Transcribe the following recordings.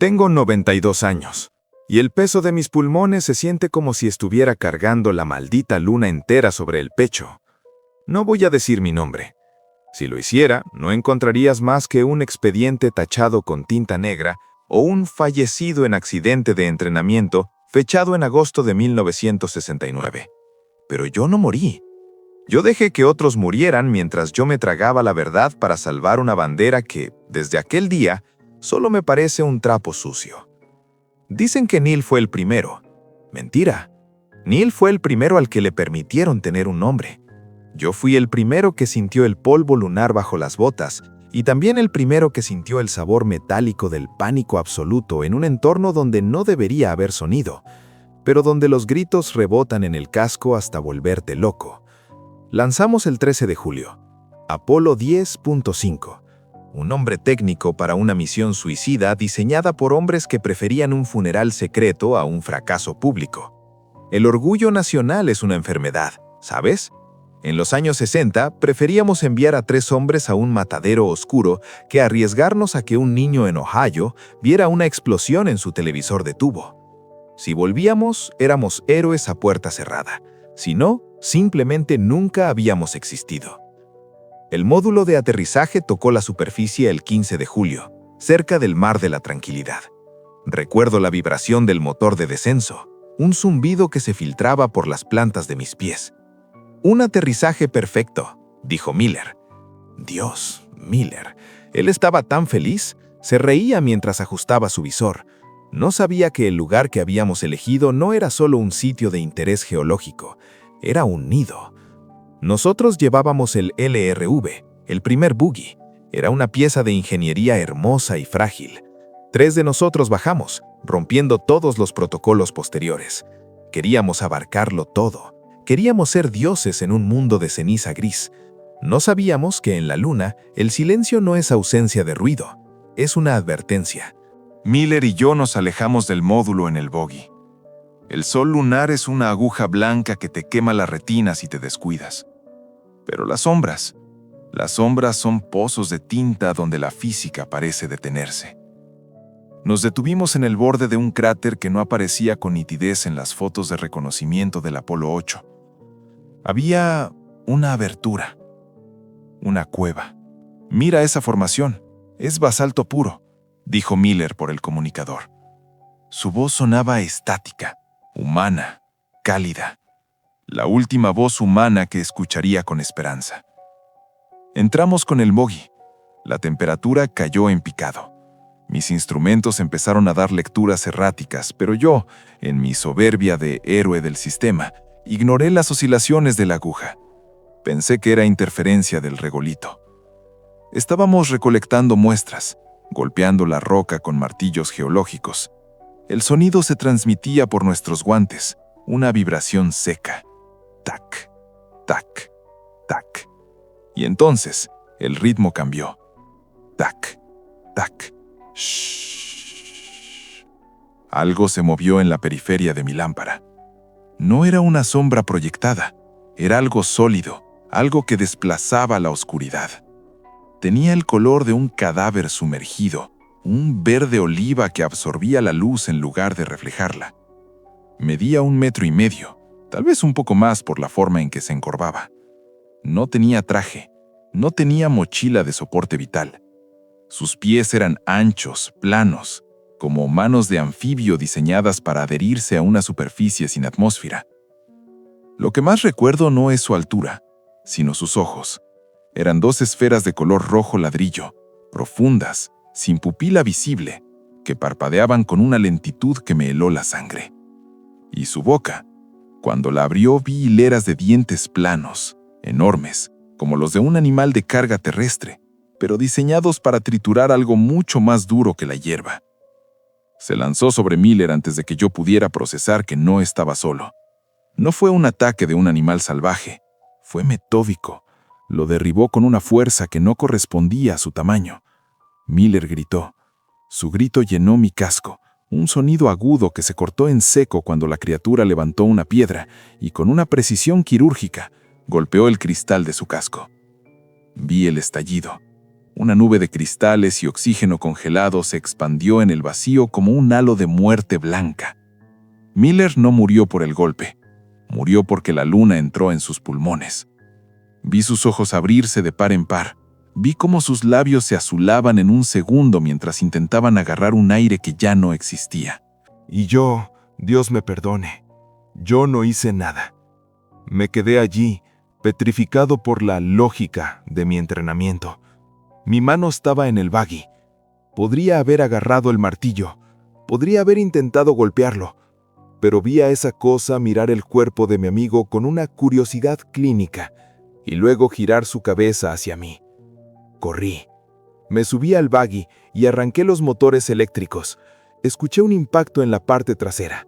Tengo 92 años, y el peso de mis pulmones se siente como si estuviera cargando la maldita luna entera sobre el pecho. No voy a decir mi nombre. Si lo hiciera, no encontrarías más que un expediente tachado con tinta negra o un fallecido en accidente de entrenamiento fechado en agosto de 1969. Pero yo no morí. Yo dejé que otros murieran mientras yo me tragaba la verdad para salvar una bandera que, desde aquel día, solo me parece un trapo sucio. Dicen que Neil fue el primero. Mentira. Neil fue el primero al que le permitieron tener un nombre. Yo fui el primero que sintió el polvo lunar bajo las botas y también el primero que sintió el sabor metálico del pánico absoluto en un entorno donde no debería haber sonido, pero donde los gritos rebotan en el casco hasta volverte loco. Lanzamos el 13 de julio. Apolo 10.5. Un nombre técnico para una misión suicida diseñada por hombres que preferían un funeral secreto a un fracaso público. El orgullo nacional es una enfermedad, ¿sabes? En los años 60, preferíamos enviar a 3 hombres a un matadero oscuro que arriesgarnos a que un niño en Ohio viera una explosión en su televisor de tubo. Si volvíamos, éramos héroes a puerta cerrada. Si no, simplemente nunca habíamos existido. El módulo de aterrizaje tocó la superficie el 15 de julio, cerca del Mar de la Tranquilidad. Recuerdo la vibración del motor de descenso, un zumbido que se filtraba por las plantas de mis pies. «Un aterrizaje perfecto», dijo Miller. Dios, Miller. Él estaba tan feliz, se reía mientras ajustaba su visor. No sabía que el lugar que habíamos elegido no era solo un sitio de interés geológico, era un nido. Nosotros llevábamos el LRV, el primer buggy. Era una pieza de ingeniería hermosa y frágil. 3 de nosotros bajamos, rompiendo todos los protocolos posteriores. Queríamos abarcarlo todo. Queríamos ser dioses en un mundo de ceniza gris. No sabíamos que en la luna el silencio no es ausencia de ruido, es una advertencia. Miller y yo nos alejamos del módulo en el buggy. El sol lunar es una aguja blanca que te quema la retina si te descuidas. Pero las sombras son pozos de tinta donde la física parece detenerse. Nos detuvimos en el borde de un cráter que no aparecía con nitidez en las fotos de reconocimiento del Apolo 8. Había una abertura, una cueva. «Mira esa formación, es basalto puro», dijo Miller por el comunicador. Su voz sonaba estática, humana, cálida. La última voz humana que escucharía con esperanza. Entramos con el buggy. La temperatura cayó en picado. Mis instrumentos empezaron a dar lecturas erráticas, pero yo, en mi soberbia de héroe del sistema, ignoré las oscilaciones de la aguja. Pensé que era interferencia del regolito. Estábamos recolectando muestras, golpeando la roca con martillos geológicos. El sonido se transmitía por nuestros guantes, una vibración seca. Tac, tac, tac. Y entonces, el ritmo cambió. Tac, tac. Shhh. Algo se movió en la periferia de mi lámpara. No era una sombra proyectada, era algo sólido, algo que desplazaba la oscuridad. Tenía el color de un cadáver sumergido, un verde oliva que absorbía la luz en lugar de reflejarla. Medía 1,5 metros, tal vez un poco más por la forma en que se encorvaba. No tenía traje, no tenía mochila de soporte vital. Sus pies eran anchos, planos, como manos de anfibio diseñadas para adherirse a una superficie sin atmósfera. Lo que más recuerdo no es su altura, sino sus ojos. Eran 2 esferas de color rojo ladrillo, profundas, sin pupila visible, que parpadeaban con una lentitud que me heló la sangre. Y su boca, cuando la abrió vi hileras de dientes planos, enormes, como los de un animal de carga terrestre, pero diseñados para triturar algo mucho más duro que la hierba. Se lanzó sobre Miller antes de que yo pudiera procesar que no estaba solo. No fue un ataque de un animal salvaje, fue metódico. Lo derribó con una fuerza que no correspondía a su tamaño. Miller gritó. Su grito llenó mi casco, un sonido agudo que se cortó en seco cuando la criatura levantó una piedra y con una precisión quirúrgica golpeó el cristal de su casco. Vi el estallido. Una nube de cristales y oxígeno congelado se expandió en el vacío como un halo de muerte blanca. Miller no murió por el golpe. Murió porque la luna entró en sus pulmones. Vi sus ojos abrirse de par en par. Vi cómo sus labios se azulaban en un segundo mientras intentaban agarrar un aire que ya no existía. Y yo, Dios me perdone, yo no hice nada. Me quedé allí, petrificado por la lógica de mi entrenamiento. Mi mano estaba en el buggy. Podría haber agarrado el martillo, podría haber intentado golpearlo, pero vi a esa cosa mirar el cuerpo de mi amigo con una curiosidad clínica y luego girar su cabeza hacia mí. Corrí. Me subí al buggy y arranqué los motores eléctricos. Escuché un impacto en la parte trasera.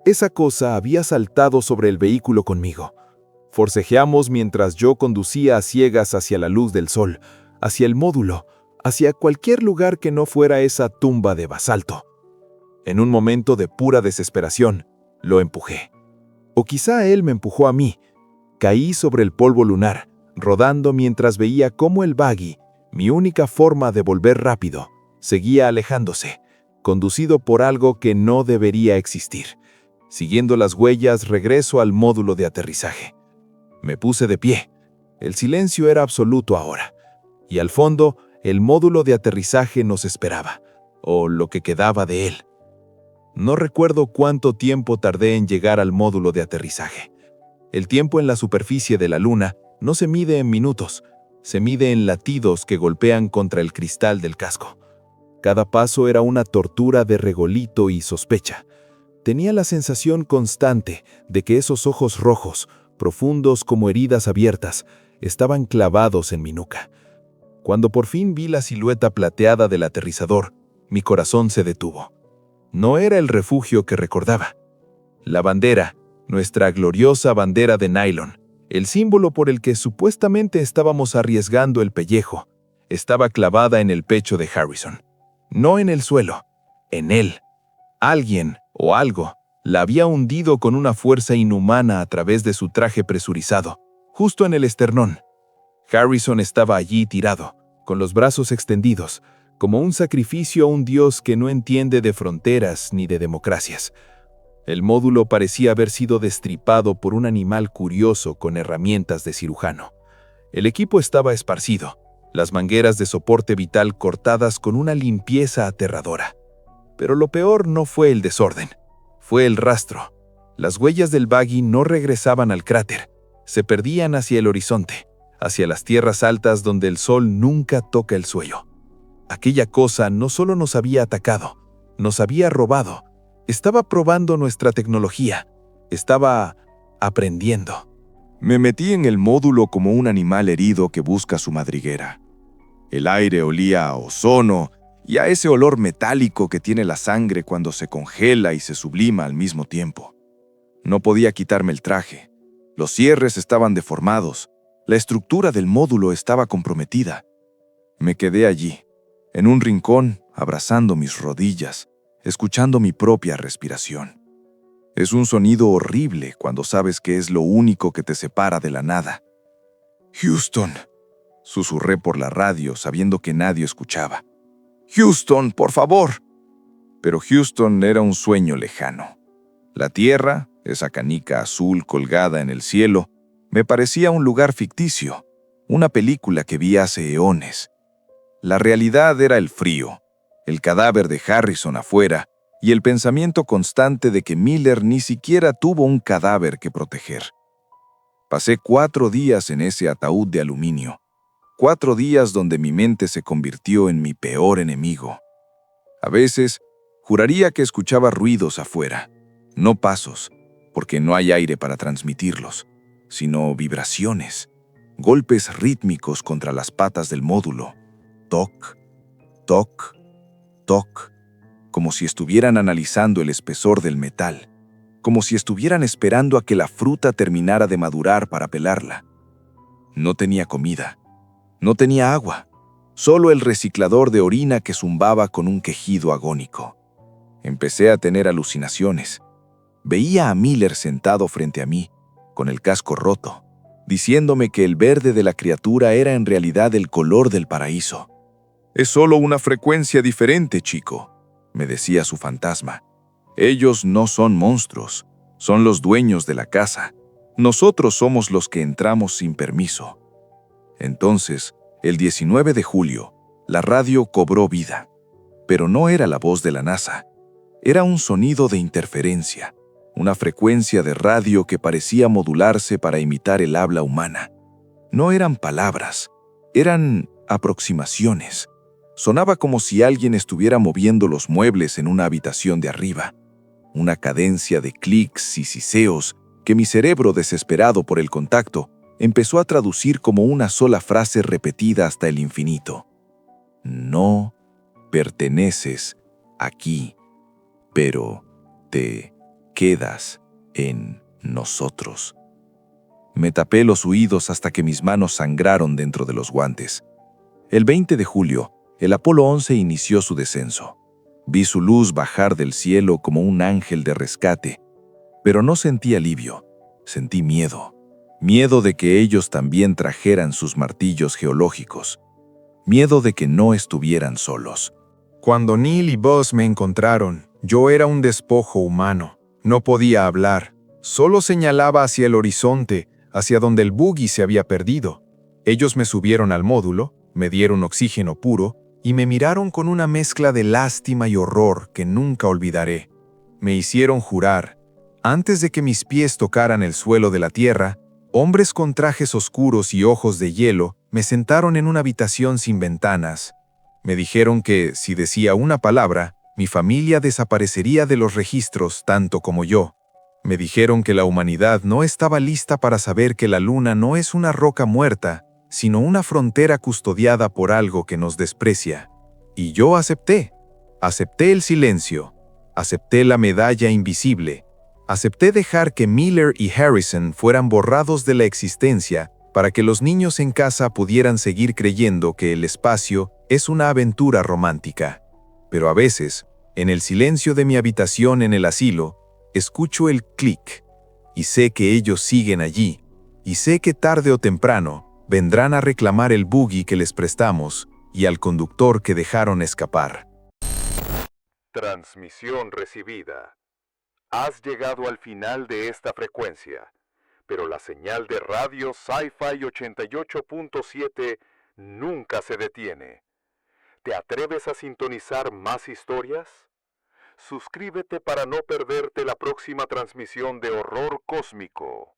Esa cosa había saltado sobre el vehículo conmigo. Forcejeamos mientras yo conducía a ciegas hacia la luz del sol, hacia el módulo, hacia cualquier lugar que no fuera esa tumba de basalto. En un momento de pura desesperación, lo empujé. O quizá él me empujó a mí. Caí sobre el polvo lunar, rodando mientras veía cómo el buggy, mi única forma de volver rápido, seguía alejándose, conducido por algo que no debería existir. Siguiendo las huellas, regreso al módulo de aterrizaje. Me puse de pie. El silencio era absoluto ahora. Y al fondo, el módulo de aterrizaje nos esperaba, o lo que quedaba de él. No recuerdo cuánto tiempo tardé en llegar al módulo de aterrizaje. El tiempo en la superficie de la luna no se mide en minutos, se mide en latidos que golpean contra el cristal del casco. Cada paso era una tortura de regolito y sospecha. Tenía la sensación constante de que esos ojos rojos, profundos como heridas abiertas, estaban clavados en mi nuca. Cuando por fin vi la silueta plateada del aterrizador, mi corazón se detuvo. No era el refugio que recordaba. La bandera, nuestra gloriosa bandera de nylon, el símbolo por el que supuestamente estábamos arriesgando el pellejo, estaba clavada en el pecho de Harrison. No en el suelo, en él. Alguien o algo la había hundido con una fuerza inhumana a través de su traje presurizado, justo en el esternón. Harrison estaba allí tirado, con los brazos extendidos, como un sacrificio a un dios que no entiende de fronteras ni de democracias. El módulo parecía haber sido destripado por un animal curioso con herramientas de cirujano. El equipo estaba esparcido, las mangueras de soporte vital cortadas con una limpieza aterradora. Pero lo peor no fue el desorden, fue el rastro. Las huellas del buggy no regresaban al cráter, se perdían hacia el horizonte, hacia las tierras altas donde el sol nunca toca el suelo. Aquella cosa no solo nos había atacado, nos había robado, estaba probando nuestra tecnología, estaba aprendiendo. Me metí en el módulo como un animal herido que busca su madriguera. El aire olía a ozono y a ese olor metálico que tiene la sangre cuando se congela y se sublima al mismo tiempo. No podía quitarme el traje. Los cierres estaban deformados. La estructura del módulo estaba comprometida. Me quedé allí, en un rincón, abrazando mis rodillas, escuchando mi propia respiración. Es un sonido horrible cuando sabes que es lo único que te separa de la nada. «Houston», susurré por la radio sabiendo que nadie escuchaba. «Houston, por favor». Pero Houston era un sueño lejano. La Tierra, esa canica azul colgada en el cielo, me parecía un lugar ficticio, una película que vi hace eones. La realidad era el frío, el cadáver de Harrison afuera y el pensamiento constante de que Miller ni siquiera tuvo un cadáver que proteger. Pasé 4 días en ese ataúd de aluminio, 4 días donde mi mente se convirtió en mi peor enemigo. A veces, juraría que escuchaba ruidos afuera, no pasos, porque no hay aire para transmitirlos, sino vibraciones, golpes rítmicos contra las patas del módulo. Toc, toc, toc, como si estuvieran analizando el espesor del metal, como si estuvieran esperando a que la fruta terminara de madurar para pelarla. No tenía comida, no tenía agua, solo el reciclador de orina que zumbaba con un quejido agónico. Empecé a tener alucinaciones. Veía a Miller sentado frente a mí, con el casco roto, diciéndome que el verde de la criatura era en realidad el color del paraíso. Es solo una frecuencia diferente, chico, me decía su fantasma. Ellos no son monstruos, son los dueños de la casa. Nosotros somos los que entramos sin permiso. Entonces, el 19 de julio, la radio cobró vida. Pero no era la voz de la NASA. Era un sonido de interferencia, una frecuencia de radio que parecía modularse para imitar el habla humana. No eran palabras, eran aproximaciones. Sonaba como si alguien estuviera moviendo los muebles en una habitación de arriba. Una cadencia de clics y siseos que mi cerebro, desesperado por el contacto, empezó a traducir como una sola frase repetida hasta el infinito. No perteneces aquí, pero te quedas en nosotros. Me tapé los oídos hasta que mis manos sangraron dentro de los guantes. El 20 de julio, el Apolo 11 inició su descenso. Vi su luz bajar del cielo como un ángel de rescate, pero no sentí alivio, sentí miedo. Miedo de que ellos también trajeran sus martillos geológicos. Miedo de que no estuvieran solos. Cuando Neil y Buzz me encontraron, yo era un despojo humano. No podía hablar. Solo señalaba hacia el horizonte, hacia donde el buggy se había perdido. Ellos me subieron al módulo, me dieron oxígeno puro y me miraron con una mezcla de lástima y horror que nunca olvidaré. Me hicieron jurar. Antes de que mis pies tocaran el suelo de la tierra, hombres con trajes oscuros y ojos de hielo me sentaron en una habitación sin ventanas. Me dijeron que, si decía una palabra, mi familia desaparecería de los registros tanto como yo. Me dijeron que la humanidad no estaba lista para saber que la luna no es una roca muerta, sino una frontera custodiada por algo que nos desprecia. Y yo acepté. Acepté el silencio. Acepté la medalla invisible. Acepté dejar que Miller y Harrison fueran borrados de la existencia para que los niños en casa pudieran seguir creyendo que el espacio es una aventura romántica. Pero a veces, en el silencio de mi habitación en el asilo, escucho el clic y sé que ellos siguen allí, y sé que tarde o temprano vendrán a reclamar el buggy que les prestamos y al conductor que dejaron escapar. Transmisión recibida. Has llegado al final de esta frecuencia, pero la señal de radio Sci-Fi 88.7 nunca se detiene. ¿Te atreves a sintonizar más historias? Suscríbete para no perderte la próxima transmisión de horror cósmico.